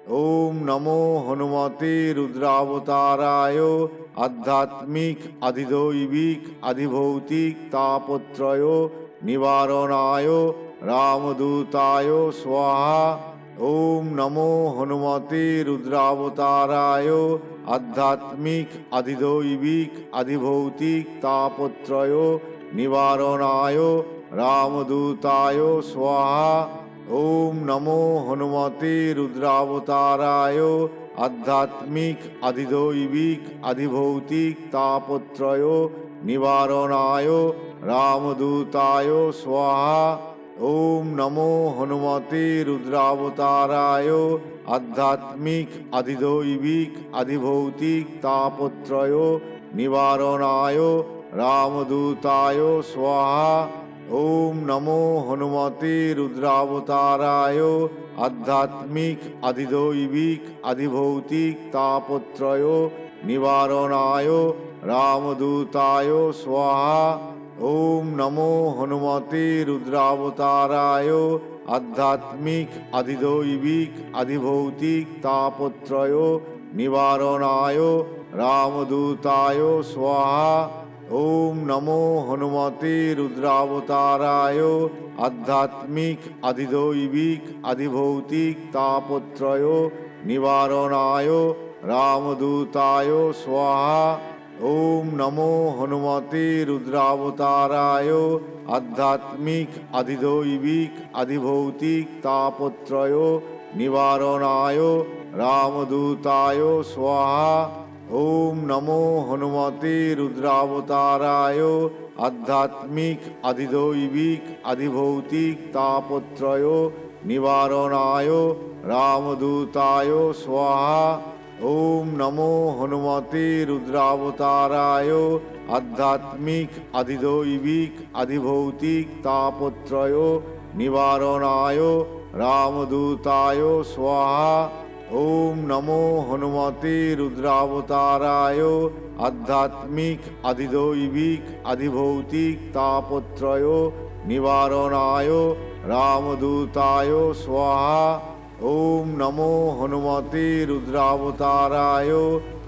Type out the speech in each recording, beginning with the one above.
ओम नमो हनुमते रुद्रावताराय आध्यात्मिक अधिदैविक अधिभौतिक तापत्रय निवारणाय रामदूताय स्वाहा। ओम नमो हनुमते रुद्रावताराय आध्यात्मिक अधिदैविक अधिभौतिक तापत्रय निवारणाय रामदूताय स्वाहा। ओम नमो हनुमते रुद्रावताराय आध्यात्मिक अधिदैविक अधिभौतिक तापत्रय निवारणाय रामदूताय स्वाहा। ओम नमो हनुमते रुद्रावताराय आध्यात्मिक अधिदैविक अधिभौतिक तापत्रय निवारणाय रामदूताय स्वाहा। ओम नमो हनुमते रुद्रावताराय आध्यात्मिक अधिदैविक अधिभौतिक तापत्रय निवारणाय रामदूताय स्वाहा। ओम नमो हनुमते रुद्रावताराय आध्यात्मिक अधिदैविक अधिभौतिक तापत्रय निवारणाय रामदूताय स्वाहा। ओम नमो हनुमते रुद्रावताराय आध्यात्मिक अधिदैविक अधिभौतिक तापत्रय निवारणाय रामदूताय स्वाहा। ओम नमो हनुमते रुद्रावताराय आध्यात्मिक अधिदैविक अधिभौतिक तापत्रय निवारणाय रामदूताय स्वाहा। ओम नमो हनुमते रुद्रावताराय आध्यात्मिक अधिदैविक अधिभौतिक तापत्रय निवारणाय रामदूताय स्वाहा। ओम नमो हनुमते रुद्रावताराय आध्यात्मिक अधिदैविक अधिभौतिक तापत्रय निवारणाय रामदूताय स्वाहा। ओम नमो हनुमते रुद्रावताराय आध्यात्मिक अधिदैविक अधिभौतिक तापत्रय निवारणाय रामदूताय स्वाहा। ओम नमो हनुमते रुद्रावताराय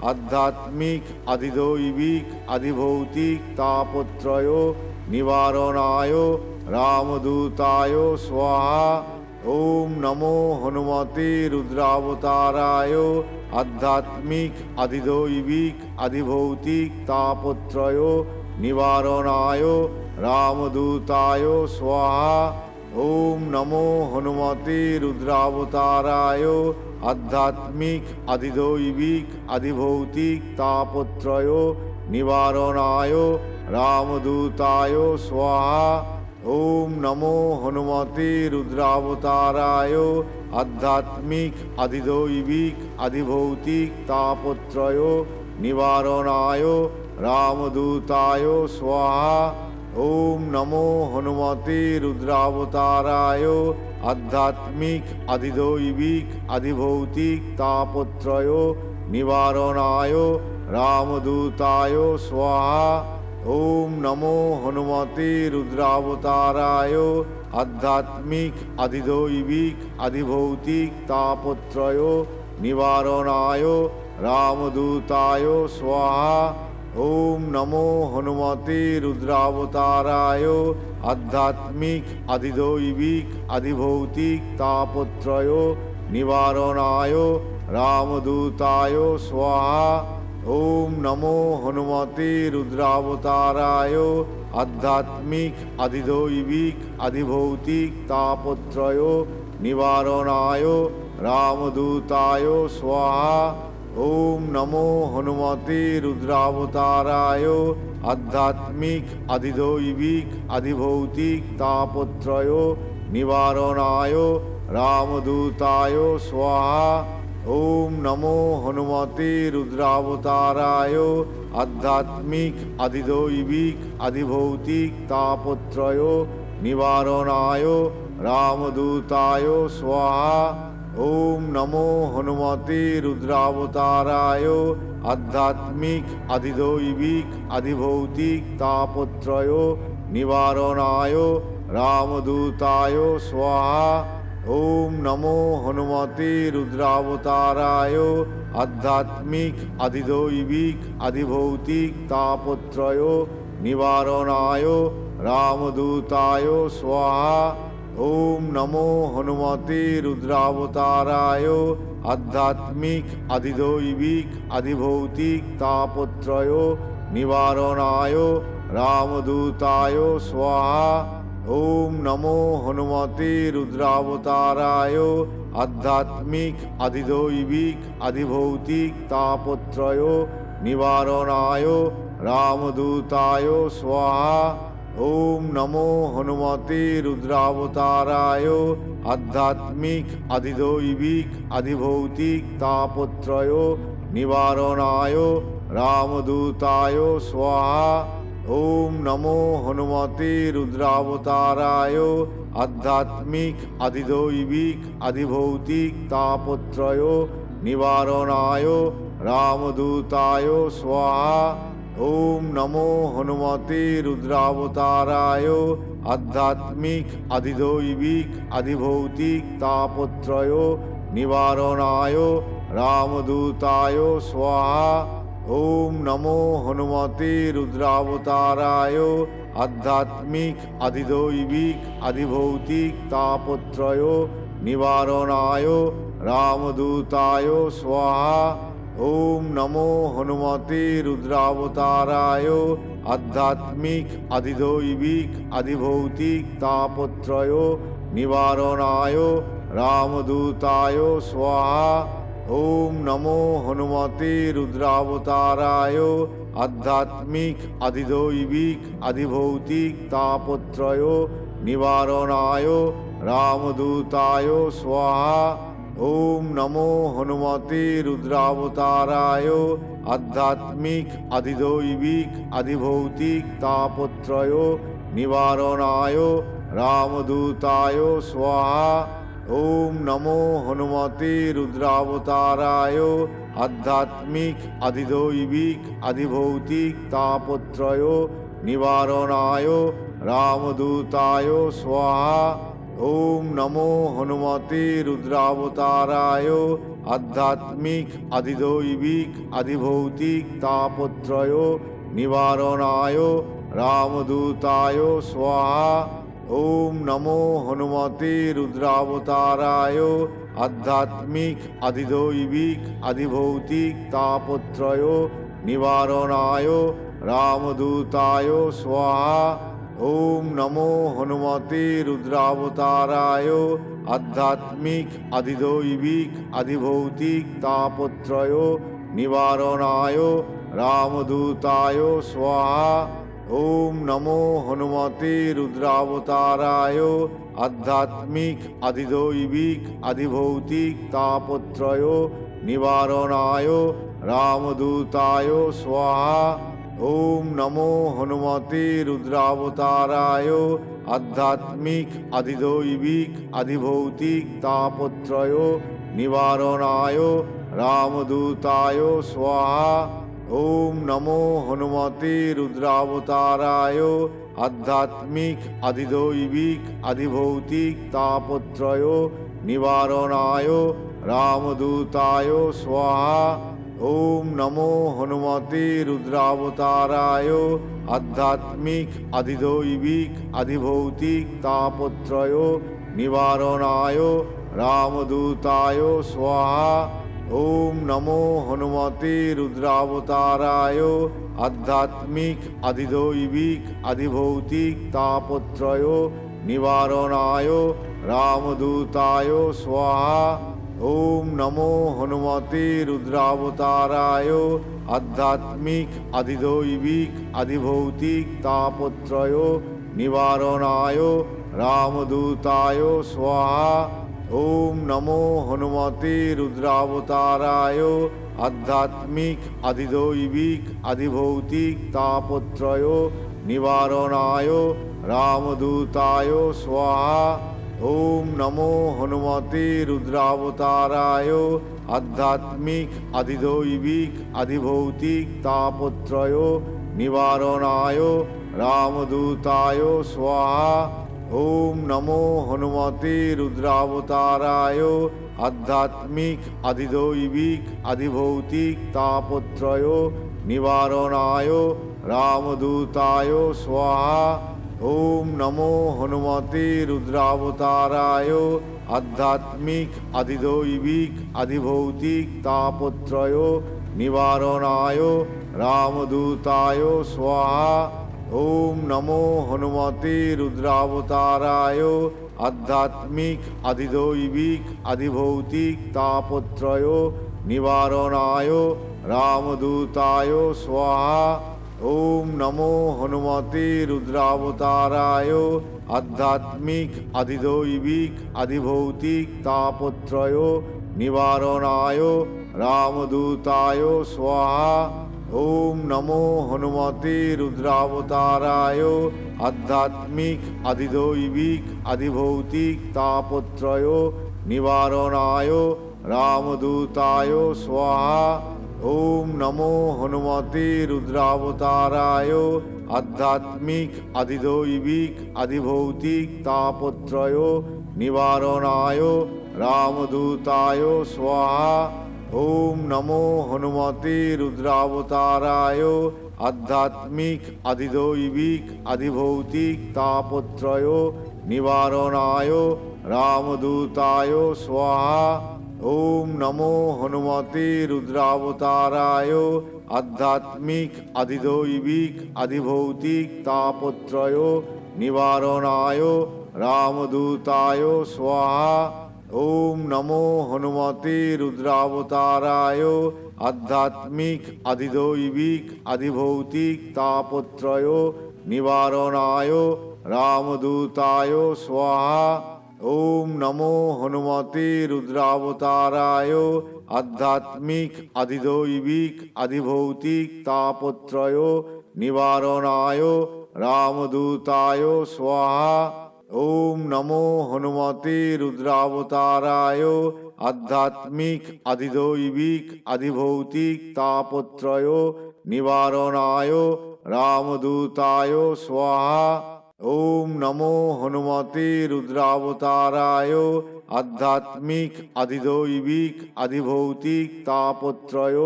आध्यात्मिक अधिदैविक अधिभौतिक तापत्रय निवारणाय रामदूताय स्वाहा। ओम नमो हनुमते रुद्रावताराय आध्यात्मिक अधिदैविक अधिभौतिक तापत्रय निवारणाय रामदूताय स्वाहा। ओम नमो हनुमते रुद्रावताराय आध्यात्मिक अधिदैविक अधिभौतिक तापत्रय निवारणाय रामदूताय स्वाहा। ओम नमो हनुमते रुद्रावताराय आध्यात्मिक अधिदैविक अधिभौतिक तापत्रय निवारणाय रामदूताय स्वाहा। ओम नमो हनुमते रुद्रावताराय आध्यात्मिक अधिदैविक अधिभौतिक तापत्रय निवारणाय रामदूताय स्वाहा। ओम नमो हनुमते रुद्रावताराय आध्यात्मिक अधिदैविक अधिभौतिक तापत्रय निवारणाय रामदूताय स्वाहा। ओम नमो हनुमते रुद्रावताराय आध्यात्मिक अधिदैविक अधिभौतिक तापत्रय निवारणाय रामदूताय स्वाहा। ओम नमो हनुमते रुद्रावताराय आध्यात्मिक अधिदैविक अधिभौतिक तापत्रय निवारणाय रामदूताय स्वाहा। ओम नमो हनुमते रुद्रावताराय आध्यात्मिक अधिदैविक अधिभौतिक तापत्रय निवारणाय रामदूताय स्वाहा। ओम नमो हनुमते रुद्रावताराय आध्यात्मिक अधिदैविक अधिभौतिक तापत्रय निवारणाय रामदूताय स्वाहा। ओम नमो हनुमते रुद्रावताराय आध्यात्मिक अधिदैविक अधिभौतिक तापत्रय निवारणाय रामदूताय स्वाहा। ओम नमो हनुमते रुद्रावताराय आध्यात्मिक अधिदैविक अधिभौतिक तापत्रय निवारणाय रामदूताय स्वाहा। ओम नमो हनुमते रुद्रावताराय आध्यात्मिक अधिदैविक अधिभौतिक तापत्रय निवारणाय रामदूताय स्वाहा। ओम नमो हनुमते रुद्रावताराय आध्यात्मिक अधिदैविक अधिभौतिक तापत्रय निवारणाय रामदूताय स्वाहा। ओम नमो हनुमते रुद्रावताराय आध्यात्मिक अधिदैविक अधिभौतिक तापत्रय निवारणाय रामदूताय स्वाहा। ओम नमो हनुमते रुद्रावताराय आध्यात्मिक अधिदैविक अधिभौतिक तापत्रय निवारणाय रामदूताय स्वाहा। ओम नमो हनुमते रुद्रावताराय आध्यात्मिक अधिदैविक अधिभौतिक तापत्रय निवारणाय रामदूताय स्वाहा। ओम नमो हनुमते रुद्रावताराय आध्यात्मिक अधिदैविक अधिभौतिक तापत्रय निवारणाय रामदूताय स्वाहा। ओम नमो हनुमते रुद्रावताराय आध्यात्मिक अधिदैविक अधिभौतिक तापत्रय निवारणाय रामदूताय स्वाहा। ओम नमो हनुमते रुद्रावताराय आध्यात्मिक अधिदैविक अधिभौतिक तापत्रय निवारणाय रामदूताय स्वाहा। ओम नमो हनुमते रुद्रावताराय आध्यात्मिक अधिदैविक अधिभौतिक तापत्रय निवारणाय रामदूताय स्वाहा। ओम नमो हनुमते रुद्रावताराय आध्यात्मिक अधिदैविक अधिभौतिक तापत्रय निवारणाय रामदूताय स्वाहा। ओम नमो हनुमते रुद्रावताराय आध्यात्मिक अधिदैविक अधिभौतिक तापत्रय निवारणाय रामदूताय स्वाहा। ओम नमो हनुमते रुद्रावताराय आध्यात्मिक अधिदैविक अधिभौतिक तापत्रय निवारणाय रामदूताय स्वाहा। ओम नमो हनुमते रुद्रावताराय आध्यात्मिक अधिदैविक अधिभौतिक तापत्रय निवारणाय रामदूताय स्वाहा। ओम नमो हनुमते रुद्रावताराय आध्यात्मिक अधिदैविक अधिभौतिक तापत्रय निवारणाय रामदूताय स्वाहा। ओम नमो हनुमते रुद्रावताराय आध्यात्मिक अधिदैविक अधिभौतिक तापत्रय निवारणाय रामदूताय स्वाहा। ओम नमो हनुमते रुद्रावताराय आध्यात्मिक अधिदैविक अधिभौतिक तापत्रय निवारणाय रामदूताय स्वाहा। ओम नमो हनुमते रुद्रावताराय आध्यात्मिक अधिदैविक अधिभौतिक तापत्रय निवारणाय रामदूताय स्वाहा। ओम नमो हनुमते रुद्रावताराय आध्यात्मिक अधिदैविक अधिभौतिक तापत्रय निवारणाय रामदूताय स्वाहा। ओम नमो हनुमते रुद्रावताराय आध्यात्मिक अधिदैविक अधिभौतिक तापत्रय निवारणाय रामदूताय स्वाहा। ओम नमो हनुमते रुद्रावताराय आध्यात्मिक अधिदैविक अधिभौतिक तापत्रय निवारणाय रामदूताय स्वाहा। ओम नमो हनुमते रुद्रावताराय आध्यात्मिक अधिदैविक अधिभौतिक तापत्रय निवारणाय रामदूताय स्वाहा। ওম নমো হনুমতে রুদ্রাবতারায় আধ্যাত্মিক আদিদৈবিক আদিভৌতিক তাপত্রয় নিবারণায় রামদূতায় স্বাহা। ওম নমো হনুমতে রুদ্রাবতারায় আধ্যাত্মিক আদিদৈবিক আদিভৌতিক তাপত্রয় নিবারণায় রামদূতায় স্বাহা। ওম নমো হনুমতে রুদ্রাবতারায় আধ্যাত্মিক আদিদৈবিক আদিভৌতিক তাপত্রয় নিবারণায় রামদূতায় স্বাহা। ওম নমো হনুমতে রুদ্রাবতারায় আধ্যাত্মিক আদিদৈবিক আদিভৌতিক তাপত্রয় নিবারণায় রামদূতায় স্বাহা। ওম নমো হনুমতে রুদ্রাবতারায় আধ্যাত্মিক আদিদৈবিক আদিভৌতিক তাপত্রয় নিবারণায় রামদূতায় স্বাহা। ওম নমো হনুমতে রুদ্রাবতারায় আধ্যাত্মিক আদিদৈবিক আদিভৌতিক তাপত্রয় নিবারণায় রামদূতায় স্বাহা। ওম নমো হনুমতে রুদ্রাবতারায় আধ্যাত্মিক আদিদৈবিক আদিভৌতিক তাপত্রয় নিবারণায় রামদূতায় স্বাহা। ওম নমো হনুমতে রুদ্রাবতারায় আধ্যাত্মিক আদিদৈবিক আদিভৌতিক তাপত্রয় নিবারণায় রামদূতায় স্বাহা। ওম নমো হনুমতে রুদ্রাবতারায় আধ্যাত্মিক আদিদৈবিক আদিভৌতিক তাপত্রয় নিবারণায় রামদূতায় স্বাহা। ওম নমো হনুমতে রুদ্রাবতারায় আধ্যাত্মিক আদিদৈবিক আদিভৌতিক তাপত্রয় নিবারণায় রামদূতায় স্বাহা। ওম নমো হনুমতে রুদ্রাবতারায় আধ্যাত্মিক আদিদৈবিক আদিভৌতিক তাপত্রয় নিবারণায় রামদূতায় স্বাহা। ওম নমো হনুমতে রুদ্রাবতারায় আধ্যাত্মিক আদিদৈবিক আদিভৌতিক তাপত্রয়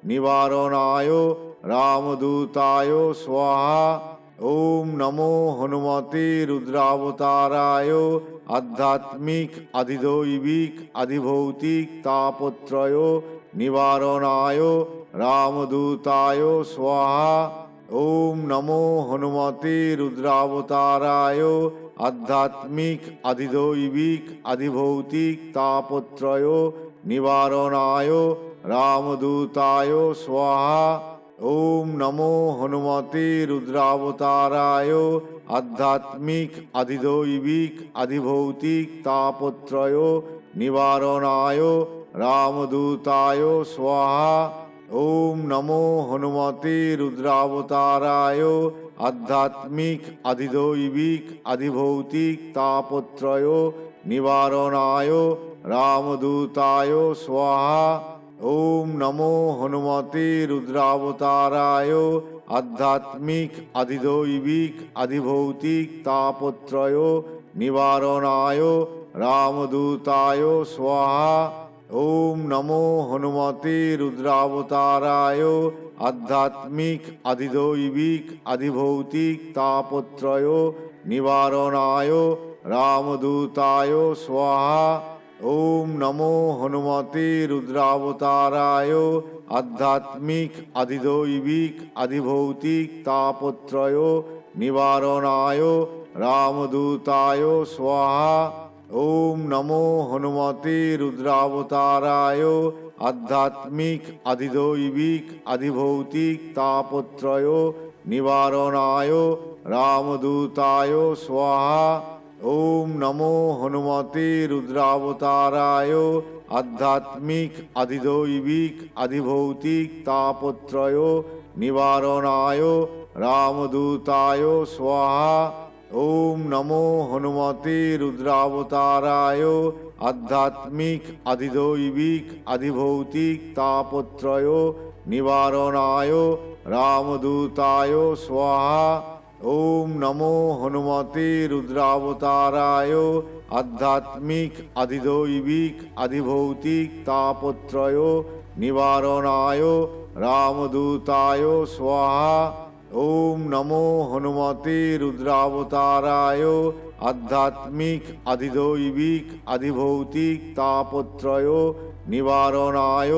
নিবারণায় রামদূতায় স্বাহা। ওম নমো হনুমতে রুদ্রাবতারায় আধ্যাত্মিক আদিদৈবিক আদিভৌতিক তাপত্রয় নিবারণায় রামদূতায় স্বাহা। ওম নমো হনুমতে রুদ্রাবতারায় আধ্যাত্মিক আদিদৈবিক আদিভৌতিক তাপত্রয় নিবারণায় রামদূতায় স্বাহা। ওম নমো হনুমতে রুদ্রাবতারায় আধ্যাত্মিক আদিদৈবিক আদিভৌতিক তাপত্রয় নিবারণায় রামদূতায় স্বাহা। ওম নমো হনুমতে রুদ্রাবতারায় আধ্যাত্মিক আদিদৈবিক আদিভৌতিক তাপত্রয় নিবারণায় রামদূতায় স্বাহা। ওম নমো হনুমতে রুদ্রাবতারায় আধ্যাত্মিক আদিদৈবিক আদিভৌতিক তাপত্রয় নিবারণায় রামদূতায় স্বাহা। ওম নমো হনুমতে রুদ্রাবতারায় আধ্যাত্মিক আদিদৈবিক আদিভৌতিক তাপত্রয় নিবারণায় রামদূতায় স্বাহা। ওম নমো হনুমতে রুদ্রাবতারায় আধ্যাত্মিক আদিদৈবিক আদিভৌতিক তাপত্রয় নিবারণায় রামদূতায় স্বাহা। ওম নমো হনুমতে রুদ্রাবতারায় আধ্যাত্মিক আদিদৈবিক আদিভৌতিক তাপত্রয় নিবারণায় রামদূতায় স্বাহা। ওম নমো হনুমতে রুদ্রাবতারায় আধ্যাত্মিক আদিদৈবিক আদিভৌতিক তাপত্রয় নিবারণায় রামদূতায় স্বাহা। ওম নমো হনুমতে রুদ্রাবতারায় আধ্যাত্মিক আদিদৈবিক আদিভৌতিক তাপত্রয় নিবারণায় রামদূতায় স্বাহা। ओम नमो हनुमते रुद्रावताराय आध्यात्मिक अधिदैविक अधिभौतिक तापत्रय निवारणाय रामदूताय स्वाहा। ओम नमो हनुमते रुद्रावताराय आध्यात्मिक अधिदैविक अधिभौतिक तापत्रय निवारणाय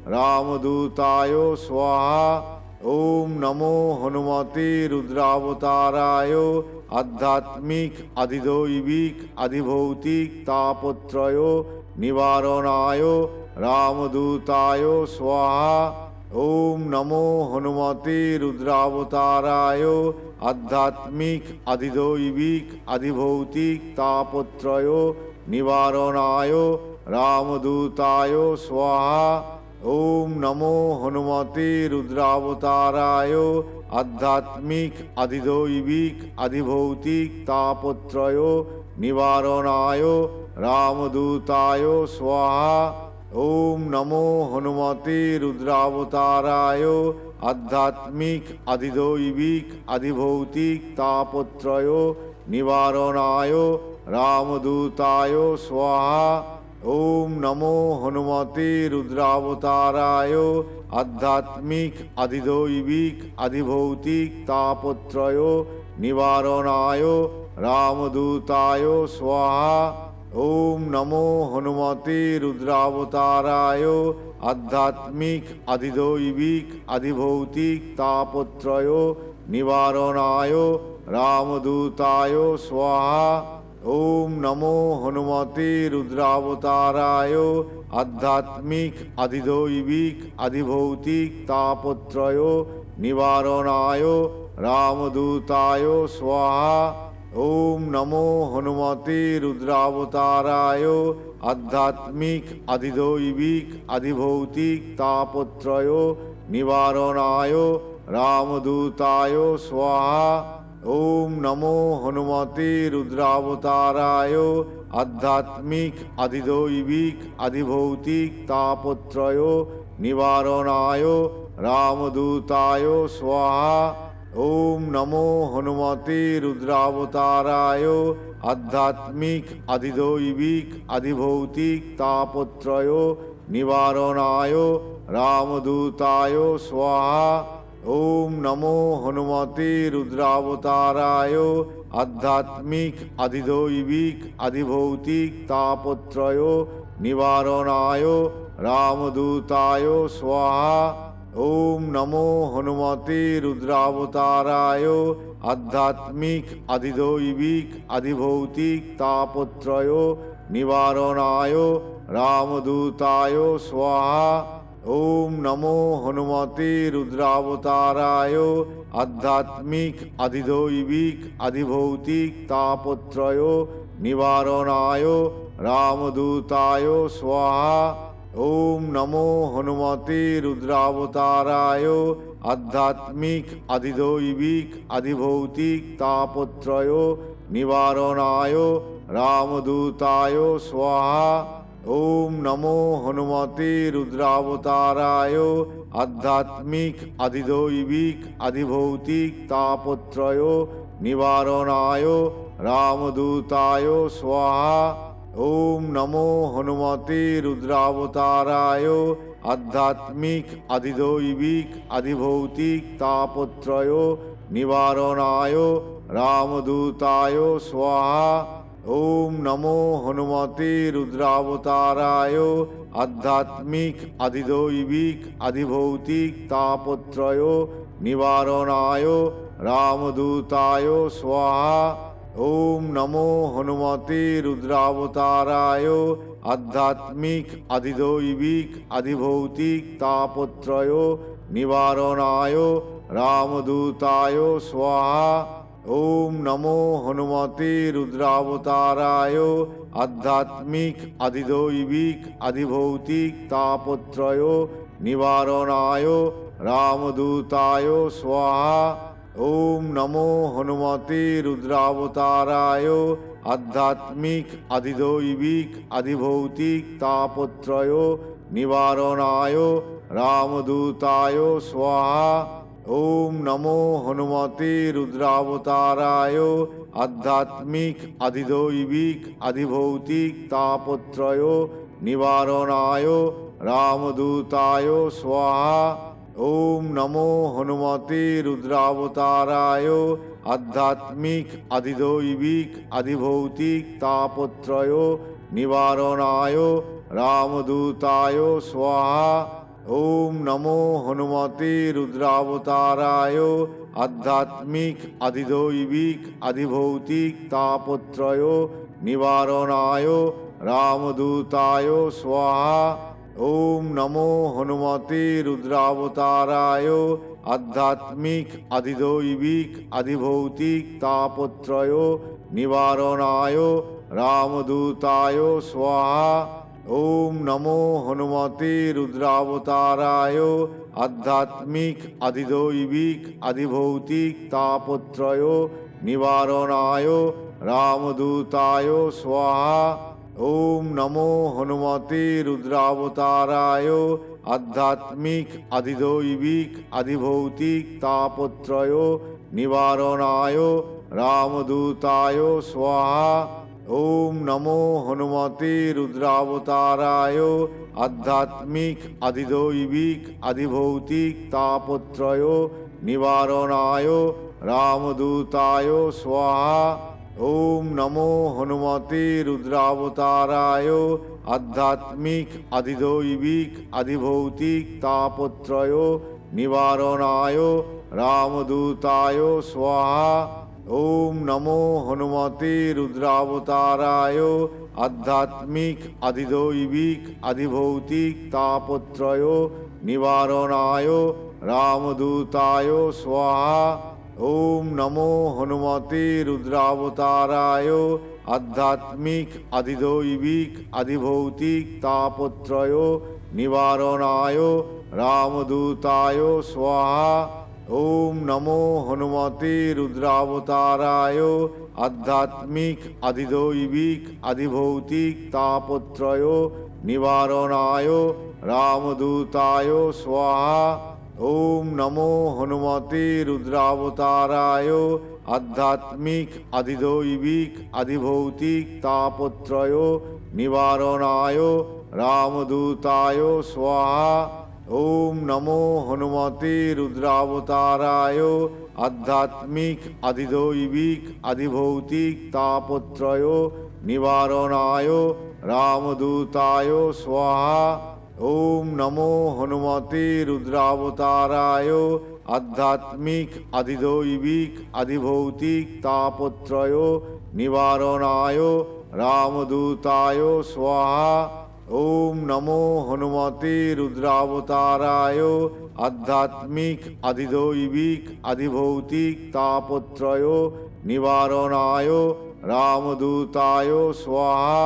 रामदूताय स्वाहा। ओम नमो हनुमते रुद्रावताराय आध्यात्मिक अधिदैविक अधिभौतिक तापत्रय निवारणाय रामदूताय स्वाहा। ओम नमो हनुमते रुद्रावताराय आध्यात्मिक अधिदैविक अधिभौतिक तापत्रय निवारणाय रामदूताय स्वाहा। ओम नमो हनुमते रुद्रावताराय आध्यात्मिक अधिदैविक अधिभौतिक तापत्रय निवारणाय रामदूताय स्वाहा। ओम नमो हनुमते रुद्रावताराय आध्यात्मिक अधिदैविक अधिभौतिक तापत्रय निवारणाय रामदूताय स्वाहा। ओम नमो हनुमते रुद्रावताराय आध्यात्मिक अधिदैविक अधिभौतिक तापत्रय निवारणाय रामदूताय स्वाहा। ओम नमो हनुमते रुद्रावताराय आध्यात्मिक अधिदैविक अधिभौतिक तापत्रय निवारणाय रामदूताय स्वाहा। ओम नमो हनुमते रुद्रावताराय आध्यात्मिक अधिदैविक अधिभौतिक तापत्रय निवारणाय रामदूताय स्वाहा। ओम नमो हनुमते रुद्रावताराय आध्यात्मिक अधिदैविक अधिभौतिक तापत्रय निवारणाय रामदूताय स्वाहा। ओम नमो हनुमते रुद्रावताराय आध्यात्मिक अधिदैविक अधिभौतिक तापत्रय निवारणाय रामदूताय स्वाहा। ओम नमो हनुमते रुद्रावताराय आध्यात्मिक अधिदैविक अधिभौतिक तापत्रय निवारणाय रामदूताय स्वाहा। ओम नमो हनुमते रुद्रावताराय आध्यात्मिक अधिदैविक अधिभौतिक तापत्रय निवारणाय रामदूताय स्वाहा। ओम नमो हनुमते रुद्रावताराय आध्यात्मिक अधिदैविक अधिभौतिक तापत्रय निवारणाय रामदूताय स्वाहा। ओम नमो हनुमते रुद्रावताराय आध्यात्मिक अधिदैविक अधिभौतिक तापत्रय निवारणाय रामदूताय स्वाहा। ओम नमो हनुमते रुद्रावताराय आध्यात्मिक अधिदैविक अधिभौतिक तापत्रय निवारणाय रामदूताय स्वाहा। ओम नमो हनुमते रुद्रावताराय आध्यात्मिक अधिदैविक अधिभौतिक तापत्रय निवारणाय रामदूताय स्वाहा। ओम नमो हनुमते रुद्रावताराय आध्यात्मिक अधिदैविक अधिभौतिक तापत्रय निवारणाय रामदूताय स्वाहा। ओम नमो हनुमते रुद्रावताराय आध्यात्मिक अधिदैविक अधिभौतिक तापत्रय निवारणाय रामदूताय स्वाहा। ओम नमो हनुमते रुद्रावताराय आध्यात्मिक अधिदैविक अधिभौतिक तापत्रय निवारणाय रामदूताय स्वाहा। ओम नमो हनुमते रुद्रावताराय आध्यात्मिक अधिदैविक अधिभौतिक तापत्रय निवारणाय रामदूताय स्वाहा। ओम नमो हनुमते रुद्रावताराय आध्यात्मिक अधिदैविक अधिभौतिक तापत्रय निवारणाय रामदूताय स्वाहा। ওম নমো হনুমতে রুদ্রাবতারায় আধ্যাত্মিক আধিদৈবিক আধিভৌতিক তাপত্রয় নিবারণায় রামদূতায় স্বাহা। ওম নমো হনুমতে রুদ্রাবতারায় আধ্যাত্মিক আধিদৈবিক আধিভৌতিক তাপত্রয় নিবারণায় রামদূতায় স্বাহা। ওম নমো হনুমতে রুদ্রাবতারায় আধ্যাত্মিক আধিদৈবিক আধিভৌতিক তাপত্রয় নিবারণায় রামদূতায় স্বাহা। ওম নমো হনুমতে রুদ্রাবতারায় আধ্যাত্মিক আধিদৈবিক আধিভৌতিক তাপত্রয় নিবারণায় রামদূতায় স্বাহা। ওম নমো হনুমতে রুদ্রাবতারায় আধ্যাত্মিক আধিদৈবিক আধিভৌতিক তাপত্রয় নিবারণায় রামদূতায় স্বাহা। ওম নমো হনুমতে রুদ্রাবতারায় আধ্যাত্মিক আধিদৈবিক আধিভৌতিক তাপত্রয় নিবারণায় রামদূতায় স্বাহা। ওম নমো হনুমতে রুদ্রাবতারায় আধ্যাত্মিক আধিদৈবিক আধিভৌতিক তাপত্রয় নিবারণায় রামদূতায় স্বাহা। ওম নমো হনুমতে রুদ্রাবতারায় আধ্যাত্মিক আধিদৈবিক আধিভৌতিক তাপত্রয় নিবারণায় রামদূতায় স্বাহা। ওম নমো হনুমতে রুদ্রাবতারায় আধ্যাত্মিক আধিদৈবিক আধিভৌতিক তাপত্রয় নিবারণায় রামদূতায় স্বাহা। ওম নমো হনুমতে রুদ্রাবতারায় আধ্যাত্মিক আধিদৈবিক আধিভৌতিক তাপত্রয় নিবারণায় রামদূতায় স্বাহা। ওম নমো হনুমতে রুদ্রাবতারায় আধ্যাত্মিক আধিদৈবিক আধিভৌতিক তাপত্রয় নিবারণায় রামদূতায় স্বাহা। ওম নমো হনুমতে রুদ্রাবতারায় আধ্যাত্মিক আধিদৈবিক আধিভৌতিক তাপত্রয় নিবারণায় রামদূতায় স্বাহা। ওম নমো হনুমতে রুদ্রাবতারায় আধ্যাত্মিক আধিদৈবিক আধিভৌতিক তাপত্রয় নিবারণায় রামদূতায় স্বাহা। ওম নমো হনুমতে রুদ্রাবতারায় আধ্যাত্মিক আধিদৈবিক আধিভৌতিক তাপত্রয় নিবারণায় রামদূতায় স্বাহা। ওম নমো হনুমতে রুদ্রাবতারায় আধ্যাত্মিক আধিদৈবিক আধিভৌতিক তাপত্রয় নিবারণায় রামদূতায় স্বাহা।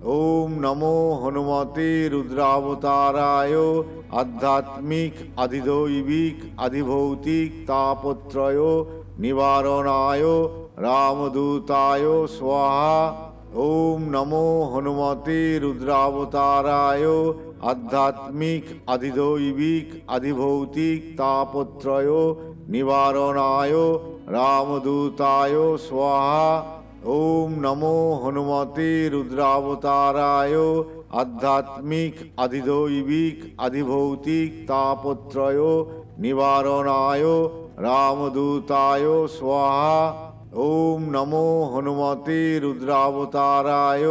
ওম নমো হনুমতে রুদ্রাবতারায় আধ্যাত্মিক আধিদৈবিক আধিভৌতিক তাপত্রয় নিবারণায় রামদূতায় স্বাহা। ওম নমো হনুমতে রুদ্রাবতারায় আধ্যাত্মিক আধিদৈবিক আধিভৌতিক তাপত্রয় নিবারণায় রামদূতায় স্বাহা। ওম নমো হনুমতে রুদ্রাবতারায় আধ্যাত্মিক আধিদৈবিক আধিভৌতিক তাপত্রয় নিবারণায় রামদূতায় স্বাহা। ওম নমো হনুমতে রুদ্রাবতারায়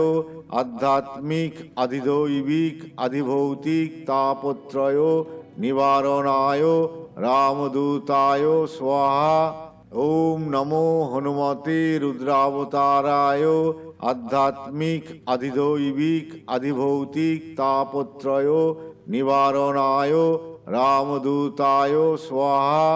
আধ্যাত্মিক আধিদৈবিক আধিভৌতিক তাপত্রয় নিবারণায় রামদূতায় স্বাহা। ওম নমো হনুমতে রুদ্রাবতারায় আধ্যাত্মিক আধিদৈবিক আধিভৌতিক তাপত্রয় নিবারণায় রামদূতায় স্বাহা।